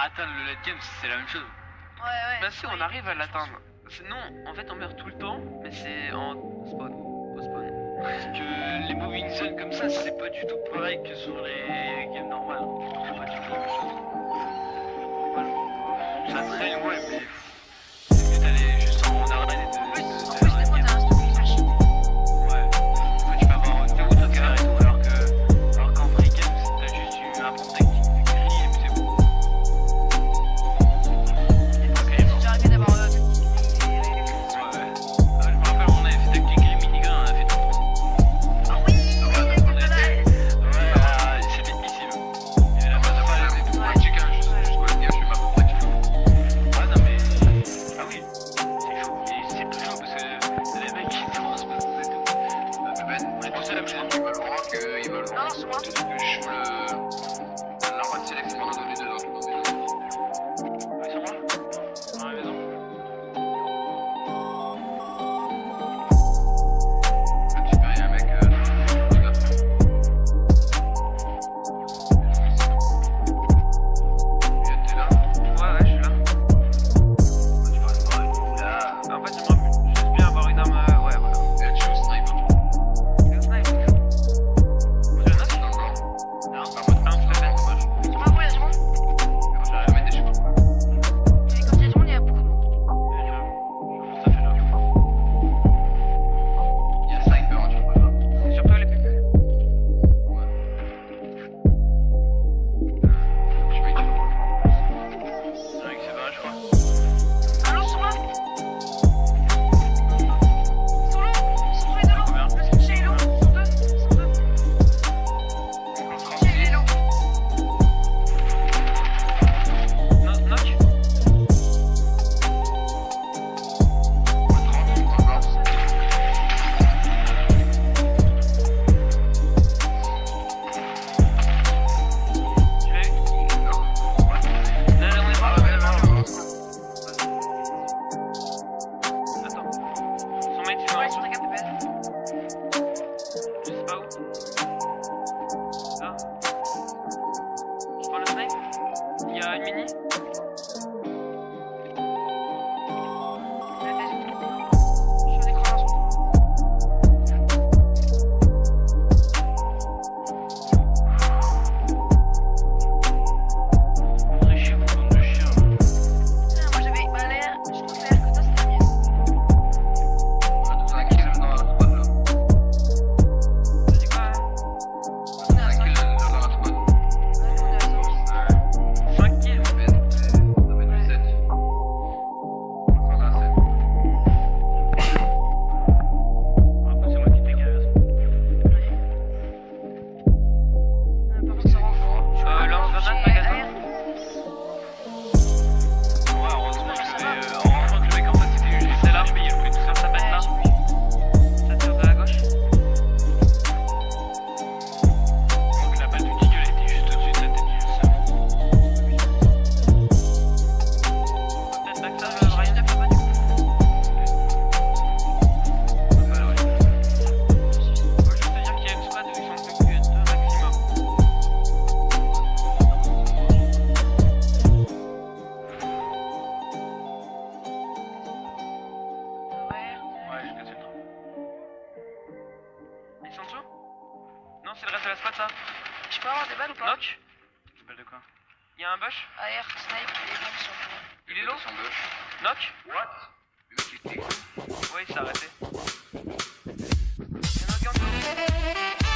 atteindre le late game, c'est la même chose. Ouais. Bah si, on arrive à l'atteindre. Non, en fait on meurt tout le temps, mais c'est en spawn. Au spawn. Parce que les moving zones comme ça, c'est pas du tout pareil que sur les games normales. C'est pas du tout la même chose. Ça traîne, ouais, mais. C'est mieux d'aller juste en arène et de. En plus, des fois, t'as un stock qui flash. Ouais. Toi, tu peux avoir une autocar et tout, alors qu'en free game, t'as juste eu un bon deck qui grille et puis c'est bon. J'ai déjà arrêté d'avoir Ouais. Je me rappelle, on avait fait deck qui grille, minigun, on a fait tout. Ah oui, C'est difficile. Et là, t'as pas laissé tout pratique, hein, juste pour le dire, je suis pas pour pratique. Ah non, mais. Ah oui, c'est chaud. Et c'est plus chaud parce que c'est les mecs qui transposent et tout. Ben, on est tous à la même chose. Ils veulent voir qu'ils veulent Non, c'est moi. que je joue l'arbre de sélection qu'on a donné dedans. Oui, c'est moi. Dans la maison. Super, il y a un mec. T'es là? Ouais, je suis là. Tu vas se barrer. Là. En fait, j'aimerais juste bien avoir une arme. Ouais, voilà. Et tu joues sniper. Il est au snipe. Je le note. Dans le blanc. Un, Un je te fais. c'est pas vrai, c'est bon. J'ai rien mettre des cheveux. Et quand il y a du monde, il y a beaucoup de monde. Ça fait là. Il y a sniper, hein, tu vois pas. Surtout les pupus. Ouais. Je vais utiliser. C'est vrai que c'est dommage, je crois. Allô, sur moi. Solo est de l'eau. Combien? Le switcher est low. Ils sont deux. Le switcher est low. Knock. Tu l'as eu? Là, on est pas. Attends. Son mate, il est Ouais, en sur dessous. ta KPP. Je sais pas où. Là. Je prends le snipe. Il y a une mini. Je suis au écran là, sur toi. Très chiant, bande de chiens. Putain, moi j'avais. Bah, l'air, je trouve que l'air que toi c'était mieux. On a tous un kill dans la squad là. T'as dit quoi, hein? On a un kill dans la squad. 5 kills. Ça fait du 7. On a un 7. Après, c'est moi qui dégage. Par contre, ça rend fou. Lance-grenade, J'ai magasin. AR. Ouais, heureusement que le mec en face c'était juste C'est là. il le plus tout ça. Ça pète là. Ouais, Ça tire de la gauche. Donc la balle du Deagle elle était juste au-dessus de sa tête. Peut-être back ça, j'ai Ryan. juste pas du coup. Ouais. Faut juste te dire qu'il y a une squad où ils sont plus que 2 maximum. Ouais, j'ai cassé le train. Ils sont dessous? Non, c'est le reste de la squad ça. Je peux avoir des balles ou pas? Knock. Tu parles de quoi? Il y a un bush. AR, snipe et bombe sur le bureau. Il est low. Son gauche. Knock. What? Le mec il était. Oui, il s'est arrêté. Il y en a qui en dessous.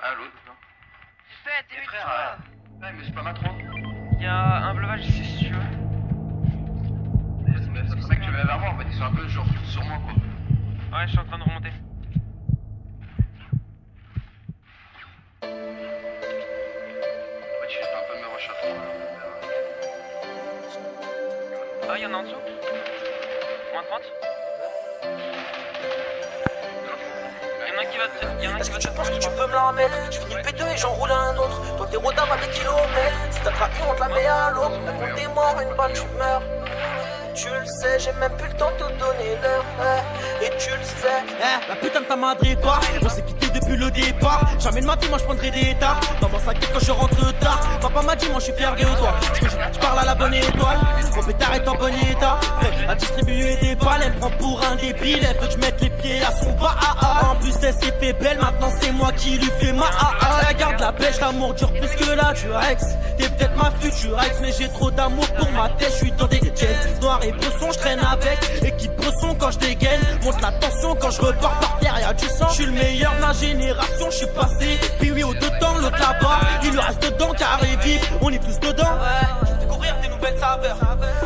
à l'autre. Fais, t'es Eh vite, frère, ouais, mais c'est pas ma trop. Il y a un bleuvage ici si tu veux. C'est pour ça que tu vas vers moi, en fait, ils sont un peu genre sur moi quoi. Ouais, je suis en train de remonter. Ouais, tu fais un peu mes recherches. Ah, il y en a en dessous. Moins 30. Il y en a un qui va te... Est-ce que tu penses que tu peux me la remettre? Je finis pété et j'enroule un autre. Toi t'es rodin à des kilomètres. Si t'as traqué on te la met à l'eau. La compte est mort, une balle tu meurs. Tu le sais, j'ai même plus le temps de te donner l'heure. Et tu le sais. La putain de ta madre et toi, on s'est quitté depuis le départ. Jamais de ma vie, moi je prendrai des dards. Dans mon sac quand je rentre tard. Papa m'a dit, moi je suis fier de toi. Je parle à la bonne étoile. Mon pétard est en bon état. Prêt à distribuer des balles, elle me prend pour un débile. Elle veut que je mette les pieds à son bas. En plus, elle s'est fait belle, maintenant c'est moi qui lui fais ma La garde la pêche, l'amour dure plus que la Durex. T'es peut-être ma future ex, mais j'ai trop d'amour pour ma tête. Je suis dans des jets noirs et bressons, je traîne avec. Équipe bresson quand je dégaine, monte la tension quand je repars par terre, y'a du sang. Je suis le meilleur de ma génération, je suis passé. Puis oui, au dedans, l'autre là-bas, il lui reste dedans, carré vif. On est tous dedans. Ouais, je vais découvrir des nouvelles saveurs.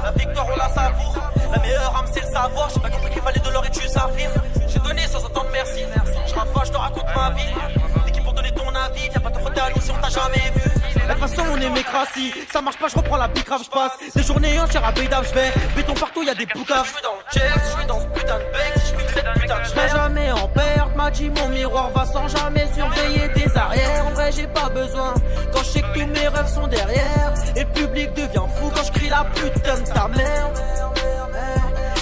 La victoire, on la savoure. La meilleure âme, c'est le savoir. J'ai pas compris qu'il fallait de l'or et du saphir. J'ai donné sans attendre merci. Je rafale, je te raconte ma vie. T'es qui pour donner ton avis? Viens pas te frotter à nous si on t'a jamais vu. De toute façon on est mécrassis. Ça marche pas, je reprends la bicrave, je passe des journées entières à Beidave, je vais béton partout, y'a des boucaves. Je suis dans le jet, je suis dans ce putain de bec. Si je fume cette putain de serai jamais en perte. M'a dit mon miroir va sans jamais surveiller tes arrières. En vrai j'ai pas besoin quand je sais que tous mes rêves sont derrière. Et le public devient fou quand je crie la putain de ta mère.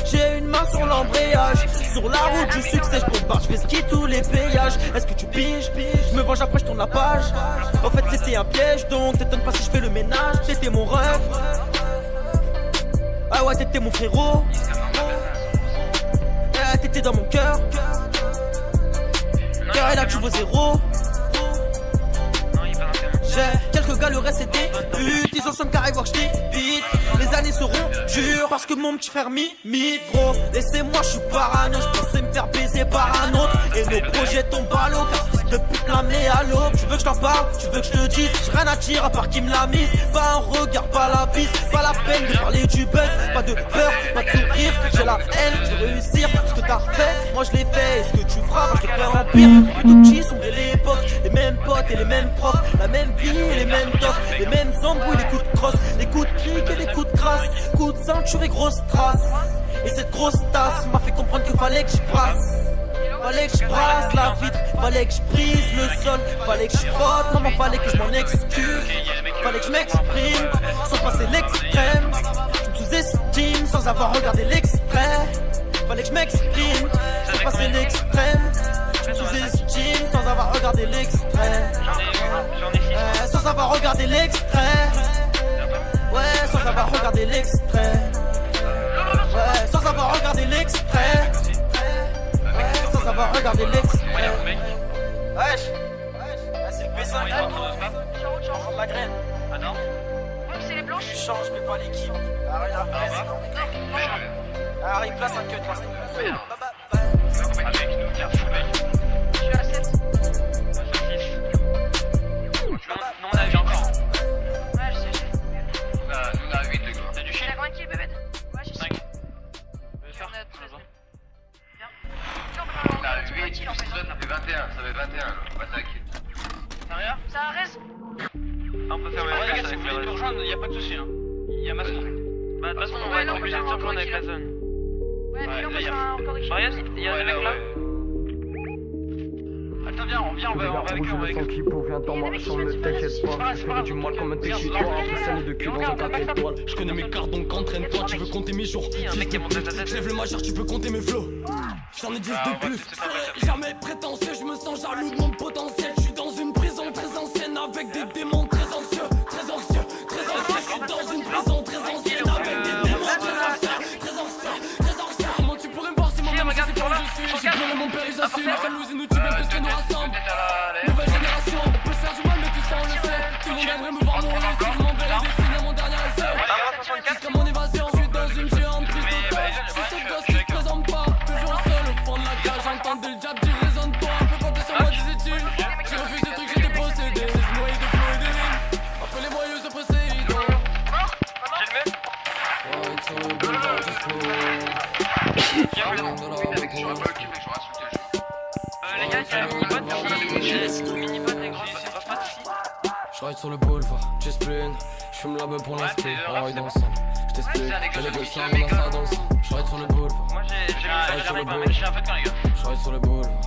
J'ai une main sur l'embrayage. Sur la route du succès, je bombarde, je fais ski tous les péages. Est-ce que tu piges? Je me venge après, je tourne la page. En fait c'était un piège, donc t'étonnes pas si je fais le ménage. T'étais mon rêve. Ah ouais, t'étais mon frérot. T'étais dans mon cœur. Car là tu vaux zéro. J'ai quelques gars, le reste c'est des putes. Ils en sont carrés voir que je vite. Les années seront dures parce que mon petit frère m'imite, gros. Laissez-moi, je suis parano. Je pensais me faire baiser par un autre. Et nos projets tombent à l'eau. Car fils de pute la met à l'eau. Tu veux que je t'en parle? Tu veux que je te dise? J'ai rien à dire à part qui me l'a mise. Pas un regard, pas la bise. Pas la peine de parler du buzz. Pas de peur, pas de sourire. J'ai la haine, je vais réussir. Ce que t'as fait, moi je l'ai fait. Et ce que tu feras, moi je le ferai en pire. Plutôt petit, sont de l'époque. Les mêmes potes et les mêmes profs. La même vie et les mêmes tocs. Les mêmes embrouilles, les coups de crosse. Les coups de clic et les coups de crasse. Coups de ceinture et grosse trace. Et cette grosse tasse m'a fait comprendre qu'il fallait que je brasse. Fallait que je brasse la vitre, fallait que je brise le sol, fallait que je frotte, maman fallait que je m'en excuse, fallait que je m'exprime, sans passer l'extrême. Je me sous-estime sans avoir regardé l'extrait. Fallait que je m'exprime, sans passer l'extrême. Je me sous-estime sans avoir regardé l'extrait. Sans avoir regardé l'extrait. Ouais, sans avoir regardé l'extrait. Ouais, sans avoir regardé l'extrait. Sans avoir regardé l'extrait. Wesh, c'est le P5 là. Je prends la graine. Ah non? C'est les blanches. Tu changes mais pas l'équipe. Arrête la presse. Arrête, place un cut là. Avec nous, tiens, mec. Je suis à 7. Non, on a vu encore. Ouais, je sais. Nous on a 8 les gars. T'as du J'ai chien? la grande qui est bébête. Ouais, j'ai 5. 5. Je vais On a faire. 13. Bien. Bien. On a 8, plus ça fait 21, ça fait 21 là. Pas t'inquiète. Sérieux? Ça reste. Ah, on peut faire Ouais, les gars, gars, si vous voulez nous rejoindre, y'a pas de soucis hein. Y'a ma soeur. Bah, de toute façon, on Ouais, va non, être obligé de se rejoindre avec la zone. Ouais, puis là, on là, peut y a- faire encore quelque Marianne, chose. il y a des mecs là? Attends, viens, on va avec eux, on va avec eux. Qui vient en marchant, ne t'inquiète pas. Je ferai du mal comme un texutoire. Après ça, de cul dans un 4 étoiles. Je connais mes cartes donc entraîne-toi. Tu veux compter mes jours? Il y a un mec qui a monté sa tête. Je lève le majeur, tu peux compter mes flots. J'en ai 10 de plus. Je serai jamais prétentieux, je me sens jaloux de mon potentiel. Je suis dans une prison très ancienne avec des démons très anxieux. Très anxieux, très anxieux. Je suis dans une prison très ancienne avec des démons très anxieux. Très anxieux, très anxieux. Comment tu pourrais me voir si mon âme c'est comme je suis? J'ai pleuré mon père, ils assument. La jalousie nous tue même plus que nous rassemble. Nouvelle génération, on peut se faire du mal mais tout ça on le sait. Tout le monde aimerait me voir mourir si je m'enverrais dessiner mon dernier essai. Jusqu'à mon évasion, je suis dans une géante prise d'otage. Je suis ce gosse qui se présente pas. Toujours seul au fond de la cage, j'entends le diable dire résonne-toi. Un peu compter sur moi disait-il. J'ai refusé des trucs, j'étais gars, il y a mini-bot ici. Mini-bot et gros, c'est pas ici. Je ride sur le boulevard, j'explaine. J'fume la beuh pour l'esprit, on ride ensemble. J't'explique, Ouais, et les c'est gars ça, on a ça dans le sang. Je ride sur le boulevard, Moi j'ai J'arrive pas, mais j'ai un peu de quand les gars. je ride sur le boulevard.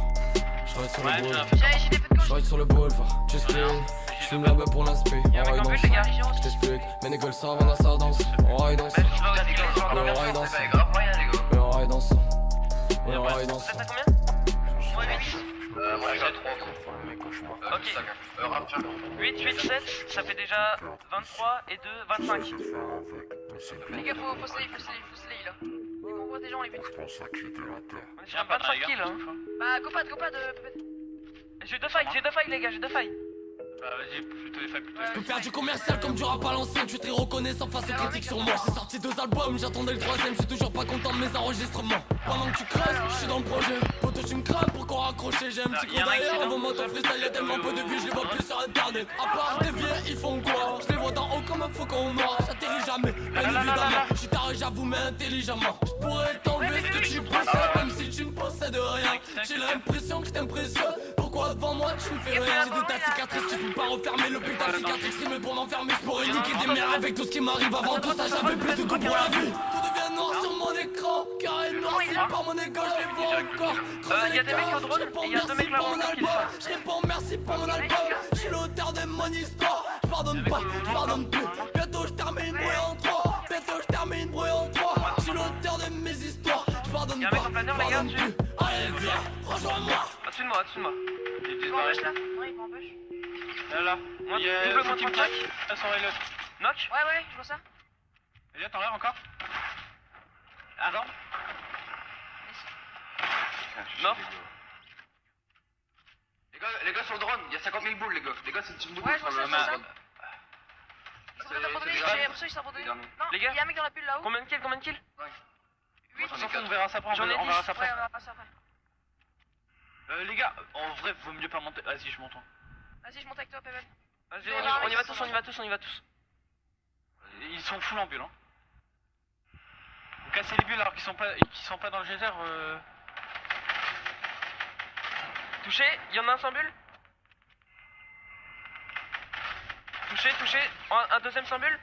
Je ride sur le Ouais, j'ai un boulevard, peu de J'ai des feux de gauche. je ride sur le boulevard, j'explaine. J'fume la beuh pour l'inspi, Y'a un on mec en ride plus les gars. ensemble. J't'explique, mes négos le savent, on a ça dans on ride ensemble. Tu vas aussi les gens On dans ride C'est ensemble, pas grave, rien les gars. on ride ensemble. On ride Vous êtes ensemble. à combien? Moi 8. Moi j'ai 3. Ok. 8, 8, 7, ça fait déjà 23 et 2, 25. Les gars, faut slay là. Ils m'envoient des gens les buts. On est sur un 25 kills hein. Bah, go pad, Pépette. J'ai 2 failles les gars, j'ai 2 failles. Bah vas-y, plutôt les failles, plutôt les Je peux failles. faire du commercial comme du rap à l'ancienne. Je suis très reconnaissant face aux critiques sur moi. J'ai sorti 2 albums, j'attendais le 3ème. Je suis toujours pas content de mes enregistrements. Pendant que tu creuses, je suis dans le projet. Poto, tu me crames pour qu'on raccroche. J'ai un petit coup d'ailleurs. Vos motos freestyle, y'a tellement peu de vues, je les vois plus sur internet. À part des vieux, ils font quoi? Je les vois d'en haut comme un faucon noir. J'atterris jamais, bien évidemment. Je suis taré, j'avoue, mais intelligemment. Je pourrais t'enlever ce que tu possèdes, même si tu ne possèdes rien. J'ai l'impression que je t'impressionne. Pourquoi devant moi tu ne fais rien? J'ai des tas de cicatrices, tu peux pas refermer le putain de cicatrice. Mais pour m'enfermer, je pourrais niquer des mères avec tout ce qui m'arrive avant tout ça. J'avais plus de goût pour la vie. Tout devient noir sur mon écran, car est noir, c'est par mon égo, je les vois encore. Y a des mecs au drone et y a 2 mecs là pour mon album. Je réponds merci pour mon album. Je suis l'auteur de mon histoire. Je pardonne pas, je pardonne plus. Bientôt je termine brouille en 3. Bientôt je termine brouille en 3. Je suis l'auteur de mes histoires. Je pardonne Y'a un pas, mec en planeur, je les gars, pardonne dessus. plus. Allez viens, rejoins-moi. Au-dessus de moi, au-dessus de moi. Ils m'en là. Non, ils m'en Là, là. Moi, Il y a double faut qu'il me contre-attaque. traque. Ah, son reload. Knock. Ouais, je vois ça. Elliot, t'en l'air encore? Attends. Mort. Les gars sur le drone, il y a 50 000 boules les gars. Les gars, c'est une team de Ouais, boules je vois sur ça, le je vois ça. drone. Ils sont abandonnés, c'est j'ai grave. l'impression qu'ils sont abandonnés. Dernier. Non, Les il gars. y a un mec dans la bulle là-haut. Combien de kills? Combien de kills? 8. On s'en fout, on verra ça après. J'en ai On verra 10. ça Ouais, après. on verra ça après. Les gars, en vrai, vaut mieux pas monter. Vas-y, je monte. Vas-y, je monte avec toi, Pépette. Vas-y, on y va tous, on y va tous, on y va tous. Ils sont full en bulle, hein. Vous cassez les bulles alors qu'ils sont pas dans le geyser. Touché, y'en a un sans bulle. Touché, un deuxième sans bulle.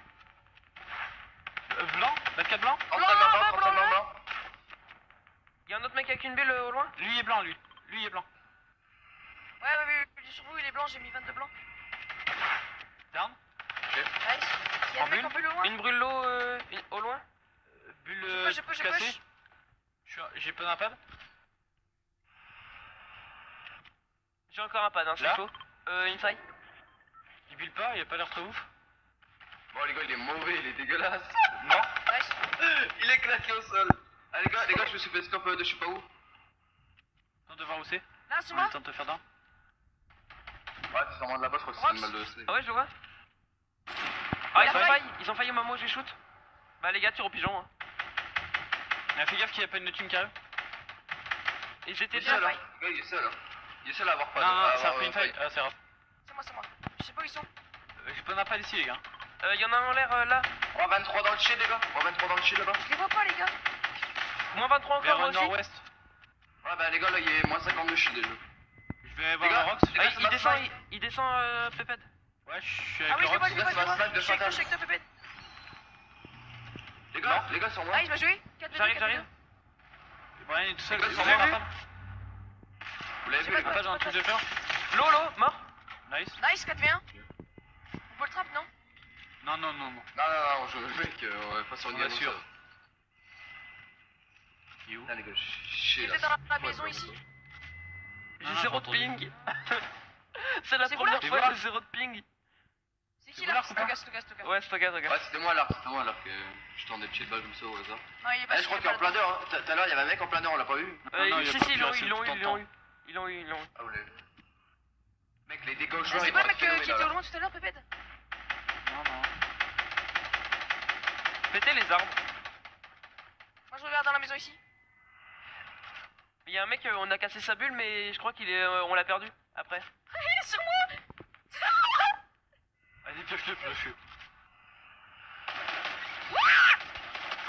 Blanc, 24 blanc. Blanc. Y'a un autre mec avec une bulle au loin. Lui est blanc, lui. Lui est blanc. Ouais, sur vous, il est blanc, j'ai mis 22 blancs. Down. Nice. Il y a un mec en bulle au loin. Une brûle l'eau au loin. Bulle Je push. cassée. J'ai pas d'impad. J'ai encore un pad, hein, c'est Là. chaud. Inside. Il bulle pas, il a pas l'air très ouf. Bon les gars, il est mauvais, il est dégueulasse. Non. Nice. Il est claqué au sol. Ah les gars, je me suis fait scope de je sais pas où. Tente de voir où c'est. Là, c'est On moi. est temps de te faire down. Ouais, c'est sûrement de là-bas, je crois que c'est une balle de C. Ah ouais, je le vois. Ah, Il a failli. ils ont failli au moment où j'ai shoot. Bah les gars, tire au pigeon. Hein. Fais gaffe qu'il y a pas une team qui arrive. Et j'étais Il est déjà. seul, hein. Le gars, il est seul, hein. Il est seul à avoir pas. Non, ça a pris une faille. Ah, c'est grave. C'est moi. Je sais pas où ils sont. J'ai pas d'impad ici, les gars. Y'en a un en l'air là. 3-23 dans le shit, les gars. 3-23 dans le shit là-bas. Je les vois pas, les gars. Moins 23 encore, moi Vers aussi. nord-ouest. Ouais, bah les gars, là, il est moins 50 de shit déjà. Je vais voir Les le gars, Rox. ah, il descend Pépette. Ouais, je suis Ah avec oui, je le les vois, Rox. je les vois. de Je suis avec fatal. toi, Pépette. Les gars, sur moi. Ah, il m'a joué. 4 J'arrive. Brian est tout seul. Les gars, Ils vous sont l'avez morts, vu Napalm. Vous l'avez vu, les gars, j'ai un truc de faire. Lolo, mort. Nice. Nice, 4v1. On peut le trap, non? Non, je mec, on va pas sur On assure. Il est où? Il était dans la maison ici. J'ai 0 de ping. C'est la C'est première vous là fois que j'ai 0 de ping. C'est qui là? Stokas. Ouais, c'est ok. Ouais, c'était moi là que je tends des petites balles comme ça au hasard. Non, il est pas Je crois qu'il est en plein d'heure, hein. Tout à l'heure, il y avait un mec en plein d'heure, on l'a pas vu. Si, ils l'ont eu. Ils l'ont eu. Ah, vous l'avez vu. Mec, les dégâts C'est pas le mec qui était au loin tout à l'heure, Pépette? Non. Pétez les arbres. Moi, je regarde dans la maison ici. Il y a un mec, on a cassé sa bulle, mais je crois on l'a perdu après. Il est sur moi. Vas-y, pioche-le.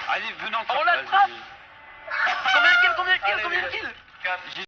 Allez, venez en On l'attrape. Combien de kills? 4.